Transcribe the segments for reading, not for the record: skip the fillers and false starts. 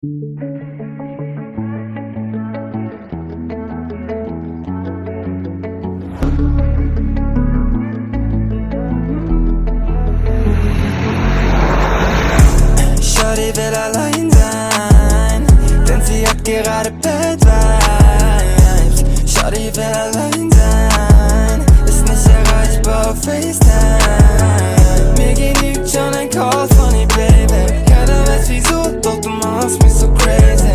Shorty will allein sein, denn sie hat gerade Bad Vibes. Shorty will allein sein, ist nicht erreichbar auf FaceTime. Mir genügt schon ein Call von ihr, Baby. Keiner weiß wieso, doch du machst mich so crazy.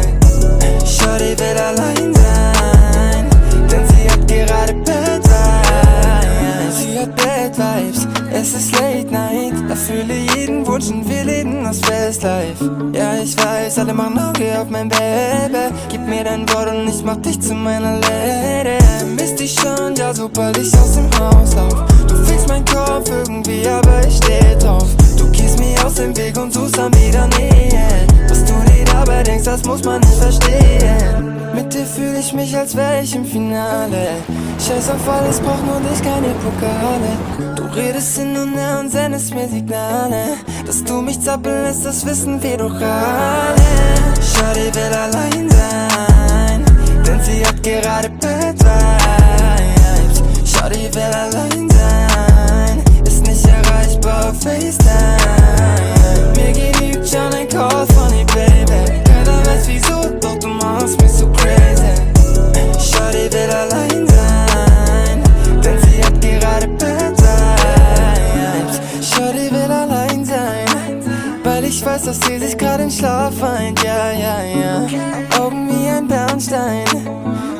Shorty will allein sein, denn sie hat gerade Bad Vibes. Sie hat Bad Vibes, es ist Late Night. Erfülle jeden Wunsch und wir leben das Festlife. Ja, ich weiß, alle machen Auge auf mein Baby. Gib mir dein Wort und ich mach dich zu meiner Lady. Vermiss dich schon, ja, sobald ich aus dem Haus lauf. Du fickst meinen Kopf irgendwie, aber ich steh drauf. Du gehst mir aus dem Weg und suchst dann wieder Nähe. Was du dir dabei denkst, das muss man nicht verstehen. Mit dir fühle ich mich, als wär ich im Finale. Scheiß auf alles, brauch nur dich, keine Pokale. Du redest hin und her und sendest mir Signale. Dass du mich zappeln lässt, das wissen wir doch alle. Shorty will allein sein, denn sie hat gerade Bad Vibes. Shorty will allein sein, ist nicht erreichbar auf FaceTime. Mir genügt schon ein Call von ihr, Baby. Keiner weiß wieso, doch du machst mich so crazy. Shorty will allein sein, denn sie hat gerade Bad Vibes. Shorty will allein sein, weil ich weiß, dass sie sich gerade in Schlaf weint. Ja, ja, ja, Augen wie ein Bernstein,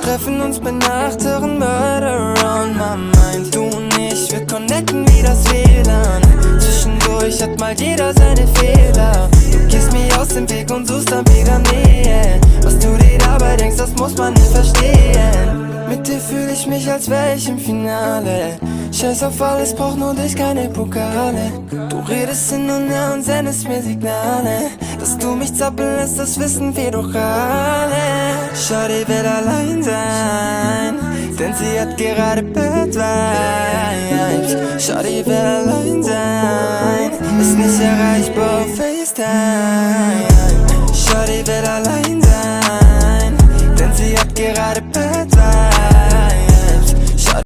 treffen uns bei Nacht, hören Murder on my mind. Du und ich, wir connecten wie das WLAN. Zwischendurch hat mal jeder seine Fehler. Du gehst mir aus dem Weg und suchst dann wieder Nähe. Was du dir dabei denkst, das muss man nicht verstehen. Mit dir fühle ich mich, als wär ich im Finale. Scheiß auf alles, brauch nur dich, keine Pokale. Du redest hin und her und sendest mir Signale. Dass du mich zappeln lässt, das wissen wir doch alle. Shorty will allein sein, denn sie hat gerade Bad Vibes. Shorty will allein sein, ist nicht erreichbar auf FaceTime. Shorty will allein sein, denn sie hat gerade Bad Vibes.